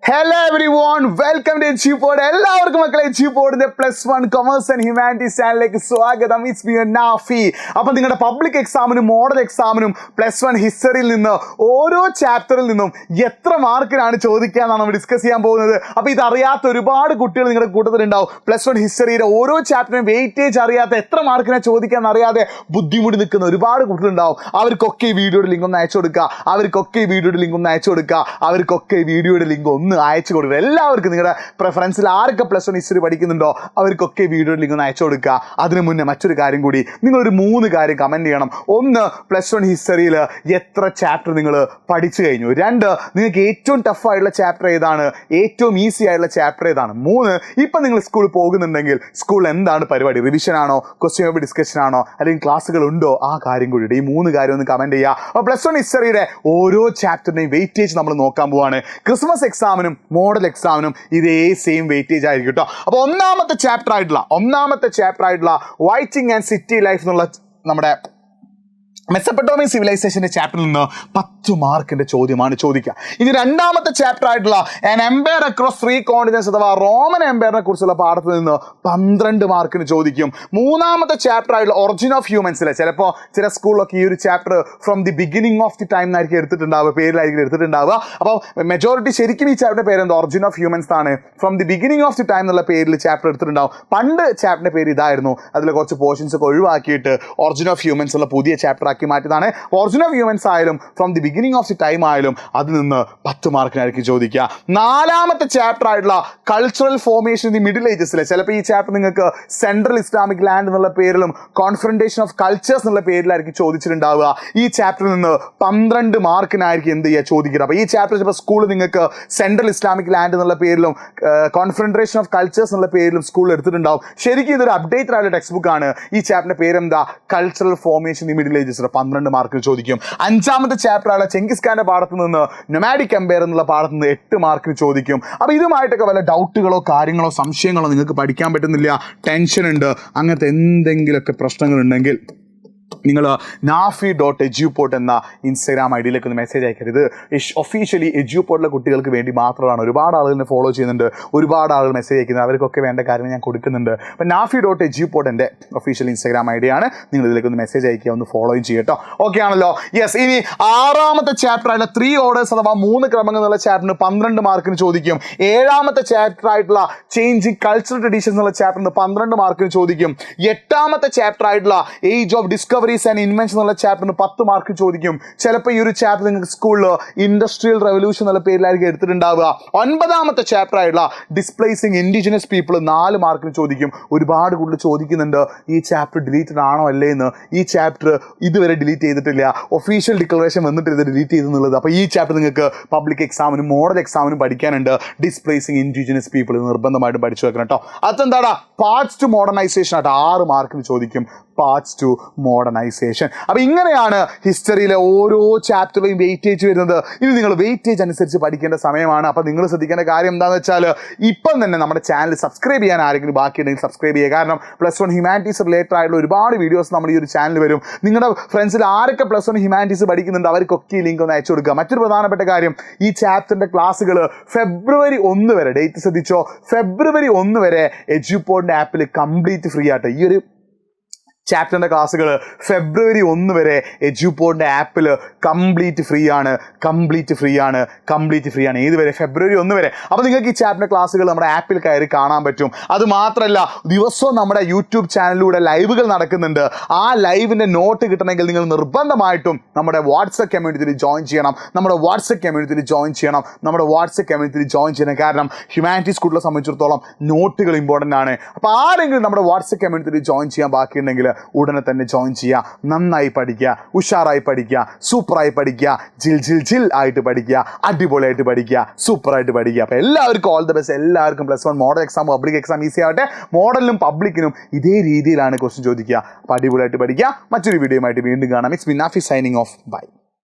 Hello everyone, welcome to HUPod. എല്ലാവർക്കും മക്കളെ HUPodന്റെ +1 commerce and humanities ചാനലിലേക്ക് സ്വാഗതം. It's me Nafi. അപ്പോൾ നിങ്ങളുടെ പബ്ലിക് എക്സാമിനും മോഡൽ എക്സാമിനും +1 ഹിസ്റ്ററിയിൽ നിന്ന് ഓരോ ചാപ്റ്ററിൽ നിന്നും എത്ര മാർക്കിനാണ് ചോദിക്കാന്നാണ് നമ്മൾ ഡിസ്കസ് ചെയ്യാൻ പോകുന്നത്. അപ്പോൾ ഇതറിയാത്ത ഒരുപാട് കുട്ടികൾ നിങ്ങളുടെ കൂട്ടത്തിലുണ്ടാവും. +1 ഹിസ്റ്ററിയുടെ ഓരോ ചാപ്റ്ററിനും വെയിറ്റേജ് അറിയാത്ത എത്ര മാർക്കിനാണ് ചോദിക്കാന്ന് അറിയാതെ ബുദ്ധിമുട്ടി നിൽക്കുന്ന ഒരുപാട് കുട്ടികളുണ്ടാവും. അവർക്കൊക്കെ ഈ വീഡിയോയുടെ ലിങ്ക് ഒന്ന് അയച്ചു കൊടുക്കുക, അവർക്കൊക്കെ ഈ വീഡിയോയുടെ ലിങ്ക് ഒന്ന് അയച്ചു കൊടുക്കുക, അവർക്കൊക്കെ ഈ വീഡിയോയുടെ ലിങ്ക് ഒന്ന് അയച്ചു കൊടുക്കുക. എല്ലാവർക്കും നിങ്ങളുടെ പ്രിഫറൻസിൽ ആരൊക്കെ +1 ഹിസ്റ്ററി പഠിക്കുന്നുണ്ടോ അവർക്കൊക്കെ വീഡിയോ ലിങ്ക് ഒന്ന് അയച്ചു കൊടുക്കുക. അതിന് മുന്നേ മറ്റൊരു കാര്യം കൂടി, നിങ്ങളൊരു 3 കാര്യം കമൻറ്റ് ചെയ്യണം. 1, +1 ഹിസ്റ്ററിയിൽ എത്ര ചാപ്റ്റർ നിങ്ങൾ പഠിച്ചു കഴിഞ്ഞു. 2, നിങ്ങൾക്ക് ഏറ്റവും ടഫായിട്ടുള്ള ചാപ്റ്റർ ഏതാണ്, ഏറ്റവും ഈസി ആയിട്ടുള്ള ചാപ്റ്റർ ഏതാണ്. 3, ഇപ്പം നിങ്ങൾ സ്കൂളിൽ പോകുന്നുണ്ടെങ്കിൽ സ്കൂളിൽ എന്താണ് പരിപാടി, റിവിഷൻ ആണോ, ക്വസ്റ്റ്യൻ പേപ്പർ ഡിസ്കഷൻ ആണോ, അല്ലെങ്കിൽ ക്ലാസ്സുകൾ ഉണ്ടോ, ആ കാര്യം കൂടി. ഈ 3 കാര്യം ഒന്ന് കമൻറ്റ് ചെയ്യുക. അപ്പോൾ +1 ഹിസ്റ്ററിയുടെ ഓരോ ചാപ്റ്ററിൻ്റെയും വെയിറ്റേജ് നമ്മൾ നോക്കാൻ പോവാണ്. ക്രിസ്മസ് എക്സാമിനും മോഡൽ എക്സാമിനും ഇതേ സെയിം വെയിറ്റേജ് ആയിരിക്കും കേട്ടോ. അപ്പോൾ ഒന്നാമത്തെ ചാപ്റ്റർ ആയിട്ടുള്ള റൈറ്റിംഗ് ആൻഡ് സിറ്റി ലൈഫ് എന്നുള്ള നമ്മുടെ മെസപ്പൊട്ടോമിയൻ സിവിലൈസേഷൻ്റെ ചാപ്റ്ററിൽ നിന്ന് 10 മാർക്കിൻ്റെ ചോദ്യമാണ് ചോദിക്കുക. ഇനി രണ്ടാമത്തെ ചാപ്റ്റർ ആയിട്ടുള്ള ആൻ എംപയർ അക്രോസ് 3 കോണ്ടിനെന്റ്സ് അഥവാ റോമൻ എംപയറിനെ കുറിച്ചുള്ള പാഠത്തിൽ നിന്ന് 12 മാർക്കിന് ചോദിക്കും. മൂന്നാമത്തെ ചാപ്റ്റർ ആയിട്ടുള്ള ഒറിജിൻ ഓഫ് ഹ്യൂമൻസിലെ ചിലപ്പോൾ ചില സ്കൂളിലൊക്കെ ഈ ഒരു chapter from the beginning of the time എന്നായിരിക്കും പേരിലായിരിക്കും എടുത്തിട്ടുണ്ടാവുക. അപ്പോൾ മെജോറിറ്റി ശരിക്കും ഈ ചാപ്റ്ററിൻ്റെ പേര് എന്താ, ഒറിജിൻ ഓഫ് ഹ്യൂമൻസ് ആണ്. From the beginning of the time എന്നുള്ള പേരിൽ ചാപ്റ്റർ എടുത്തിട്ടുണ്ടാവും. പണ്ട് ചാപ്റ്ററിൻ്റെ പേര് ഇതായിരുന്നു. അതിൽ കുറച്ച് പോർഷൻസ് ഒക്കെ ഒഴിവാക്കിയിട്ട് ഒറിജിൻ ഓഫ് ഹ്യൂമൻസ് ഉള്ള പുതിയ ചാപ്റ്റർ മാറ്റിയതാണ്. ഒറിജിൻ ഓഫ് ഹ്യൂമൻസ് ആയാലും from the beginning of the time ആയാലും അതിൽ നിന്ന് 10 മാർക്കിനായിരിക്കും ചോദിക്കുക. നാലാമത്തെ ചാപ്റ്റർ ആയിട്ടുള്ള cultural formation in the middle ഏജസിലെ ചിലപ്പോൾ ഈ ചാപ്റ്റർ നിങ്ങൾക്ക് സെൻട്രൽ ഇസ്ലാമിക് ലാൻഡ് എന്നുള്ള പേരിലും കോൺഫ്രണ്ടേഷൻ ഓഫ് കൾച്ചേഴ്സ് എന്നുള്ള പേരിലായിരിക്കും ചോദിച്ചിട്ടുണ്ടാവുക. ഈ ചാപ്റ്ററിൽ നിന്ന് 12 മാർക്കിനായിരിക്കും എന്ത് ചെയ്യുക ചോദിക്കുക. അപ്പോൾ ഈ ചാപ്റ്റർ ചിലപ്പോൾ സ്കൂളിൽ നിങ്ങൾക്ക് സെൻട്രൽ ഇസ്ലാമിക് ലാൻഡ് എന്നുള്ള പേരിലും കോൺഫ്രണ്ടേഷൻ ഓഫ് കൾച്ചേഴ്സ് എന്നുള്ള പേരിലും സ്കൂളിൽ എടുത്തിട്ടുണ്ടാവും. ശരിക്കും ഇതൊരു അപ്ഡേറ്റഡ് ആയിട്ടുള്ള ടെക്സ്റ്റ് ബുക്കാണ്. ഈ ചാപ്റ്ററിന്റെ പേരെന്താ, cultural formation in the middle ages. 12 മാർക്കിൽ ചോദിക്കും. അഞ്ചാമത്തെ ചാപ്റ്റർ ആയ ചെങ്കിസ് ഖാന്റെ പാഠത്ത് നിന്ന് നൊമാഡിക് എംപയർ എന്നുള്ള പാഠത്ത് നിന്ന് 8 മാർക്കിന് ചോദിക്കും. അപ്പോൾ ഇതുമായിട്ടൊക്കെ വല്ല ഡൗട്ടുകളോ കാര്യങ്ങളോ സംശയങ്ങളോ നിങ്ങൾക്ക് പഠിക്കാൻ പറ്റുന്നില്ല, ടെൻഷൻ ഉണ്ട്, അങ്ങനത്തെ എന്തെങ്കിലുമൊക്കെ പ്രശ്നങ്ങളുണ്ടെങ്കിൽ നിങ്ങൾ nafi.edupod എന്ന ഇൻസ്റ്റാഗ്രാം ഐ ഡിയിലേക്ക് ഒന്ന് മെസ്സേജ് അയക്കരുത്. ഒഫീഷ്യലി എഡ്യൂപോഡിലെ കുട്ടികൾക്ക് വേണ്ടി മാത്രമാണ്. ഒരുപാട് ആളുകൾ എന്നെ ഫോളോ ചെയ്യുന്നുണ്ട്, ഒരുപാട് ആളുകൾ മെസ്സേജ് അയക്കുന്നത്, അവർക്കൊക്കെ വേണ്ട കാര്യങ്ങൾ ഞാൻ കൊടുക്കുന്നുണ്ട്. അപ്പോൾ nafi.edupod എൻ്റെ ഒഫീഷ്യൽ ഇൻസ്റ്റാഗ്രാം ഐ ഡിയാണ്. നിങ്ങൾ ഇതിലേക്ക് ഒന്ന് മെസ്സേജ് അയക്കുക, ഒന്ന് ഫോളോയും ചെയ്യട്ടോ. ഓക്കെ ആണല്ലോ? യെസ്. ഇനി ആറാമത്തെ ചാപ്റ്റർ ആയിട്ടുള്ള 3 ഓർഡേഴ്സ് അഥവാ 3 ക്രമങ്ങൾ എന്നുള്ള ചാപ്റ്ററിന് 12 മാർക്കിന് ചോദിക്കും. ഏഴാമത്തെ ചാപ്റ്റർ ആയിട്ടുള്ള ചേഞ്ചിങ് കൾച്ചറൽ ട്രഡീഷൻസ് എന്നുള്ള ചാപ്റ്ററിന് 12 മാർക്കിന് ചോദിക്കും. എട്ടാമത്തെ ചാപ്റ്റർ ആയിട്ടുള്ള age of discoveries and invention എന്നുള്ള ചാപ്റ്ററിന് 10 മാർക്ക് ചോദിക്കും. ചിലപ്പോൾ ഈ ഒരു ചാപ്റ്റർ നിങ്ങൾക്ക് സ്കൂളിൽ ഇൻഡസ്ട്രിയൽ റെവല്യൂഷൻ എന്നുള്ള പേരിലായിരിക്കും എടുത്തിട്ടുണ്ടാവുക. 9ാമത്തെ ചാപ്റ്റർ ആയിട്ടുള്ള ഡിസ്പ്ലേസിങ് ഇൻഡിജിനസ് പീപ്പിൾ 4 മാർക്കിന് ചോദിക്കും. ഒരുപാട് കൂടുതൽ ചോദിക്കുന്നുണ്ട് ഈ ചാപ്റ്റർ ഡിലീറ്റഡ് ആണോ അല്ലേ എന്ന്. ഈ ചാപ്റ്റർ ഇതുവരെ ഡിലീറ്റ് ചെയ്തിട്ടില്ല, ഒഫീഷ്യൽ ഡിക്ലറേഷൻ വന്നിട്ട് ഇത് ഡിലീറ്റ് ചെയ്തെന്നുള്ളത്. അപ്പോൾ ഈ ചാപ്റ്റർ നിങ്ങൾക്ക് പബ്ലിക് എക്സാമിനും മോഡൽ എക്സാമിനും പഠിക്കാനുണ്ട്. ഡിസ്പ്ലേസിങ് ഇൻഡിജിനസ് പീപ്പിൾ നിർബന്ധമായിട്ടും പഠിച്ചു വെക്കണം കേട്ടോ. അതെന്താടാ, പാർട്സ് ടു മോഡേണൈസേഷൻ ആയിട്ട് 6 മാർക്കിന് ചോദിക്കും. Paths to modernisation. അപ്പോൾ ഇങ്ങനെയാണ് ഹിസ്റ്ററിയിലെ ഓരോ ചാപ്റ്ററിലെയും വെയിറ്റേജ് വരുന്നത്. ഇത് നിങ്ങൾ വെയിറ്റേജ് അനുസരിച്ച് പഠിക്കേണ്ട സമയമാണ്. അപ്പോൾ നിങ്ങൾ ശ്രദ്ധിക്കേണ്ട കാര്യം എന്താണെന്ന് വെച്ചാൽ ഇപ്പം തന്നെ നമ്മുടെ ചാനൽ സബ്സ്ക്രൈബ് ചെയ്യാൻ ആരെങ്കിലും ബാക്കിയുണ്ടെങ്കിൽ സബ്സ്ക്രൈബ് ചെയ്യുക. കാരണം +1 ഹ്യൂമാനിറ്റീസ് റിലേറ്റഡ് ആയിട്ടുള്ള ഒരുപാട് വീഡിയോസ് നമ്മുടെ ഈ ഒരു ചാനൽ വരും. നിങ്ങളുടെ ഫ്രണ്ട്സിൽ ആരൊക്കെ +1 ഹ്യൂമാനിറ്റീസ് പഠിക്കുന്നുണ്ട് അവർക്കൊക്കെ ഈ ലിങ്ക് ഒന്ന് അയച്ചു കൊടുക്കുക. മറ്റൊരു പ്രധാനപ്പെട്ട കാര്യം, ഈ ചാപ്റ്ററിൻ്റെ ക്ലാസ്സുകൾ ഫെബ്രുവരി 1 വരെ, ഡേറ്റ് ശ്രദ്ധിച്ചോ, ഫെബ്രുവരി 1 വരെ എഡ്യൂപോഡിൻ്റെ ആപ്പിൽ കംപ്ലീറ്റ് ഫ്രീ ആയിട്ട് ഈ ഒരു ചാപ്റ്ററിൻ്റെ ക്ലാസ്സുകൾ ഫെബ്രുവരി 1 വരെ എഡ്യൂപോഡിൻ്റെ ആപ്പിൽ കംപ്ലീറ്റ് ഫ്രീ ആണ്. ഏതുവരെ? ഫെബ്രുവരി 1 വരെ. അപ്പോൾ നിങ്ങൾക്ക് ഈ ചാപ്റ്ററിൻ്റെ ക്ലാസ്സുകൾ നമ്മുടെ ആപ്പിൽ കയറി കാണാൻ പറ്റും. അതുമാത്രമല്ല, ദിവസവും നമ്മുടെ യൂട്യൂബ് ചാനലിലൂടെ ലൈവുകൾ നടക്കുന്നുണ്ട്. ആ ലൈവിൻ്റെ നോട്ട് കിട്ടണമെങ്കിൽ നിങ്ങൾ നിർബന്ധമായിട്ടും നമ്മുടെ വാട്സപ്പ് കമ്മ്യൂണിറ്റിയിൽ ജോയിൻ ചെയ്യണം. കാരണം ഹ്യൂമാനിറ്റീസ് സ്കൂളിനെ സംബന്ധിച്ചിടത്തോളം നോട്ടുകൾ ഇമ്പോർട്ടൻ്റ് ആണ്. അപ്പോൾ ആരെങ്കിലും നമ്മുടെ വാട്സപ്പ് കമ്മ്യൂണിറ്റിയിൽ ജോയിൻ ചെയ്യാൻ ബാക്കിയുണ്ടെങ്കിൽ ഉടനെ തന്നെ ജോയിൻ ചെയ്യുക. നന്നായി പഠിക്കുക, ഉഷാറായി പഠിക്കുക, സൂപ്പറായി പഠിക്കുക, ജിൽ ആയിട്ട് പഠിക്കുക, അടിപൊളിയായിട്ട് പഠിക്കുക, സൂപ്പറായിട്ട് പഠിക്കുക. അപ്പോൾ എല്ലാവർക്കും ഓൾ ദ ബെസ്റ്റ്. എല്ലാവർക്കും +1 model exam, public exam easy ആവട്ടെ. മോഡലിനും പബ്ലിക്കിനും ഇതേ രീതിയിലാണ് ക്വസ്റ്റ്യൻ ചോദിക്കുക. അപ്പോൾ അടിപൊളിയായിട്ട് പഠിക്കുക. മറ്റൊരു വീഡിയോയുമായിട്ട് വീണ്ടും കാണാം. It's me Nafi signing off. By.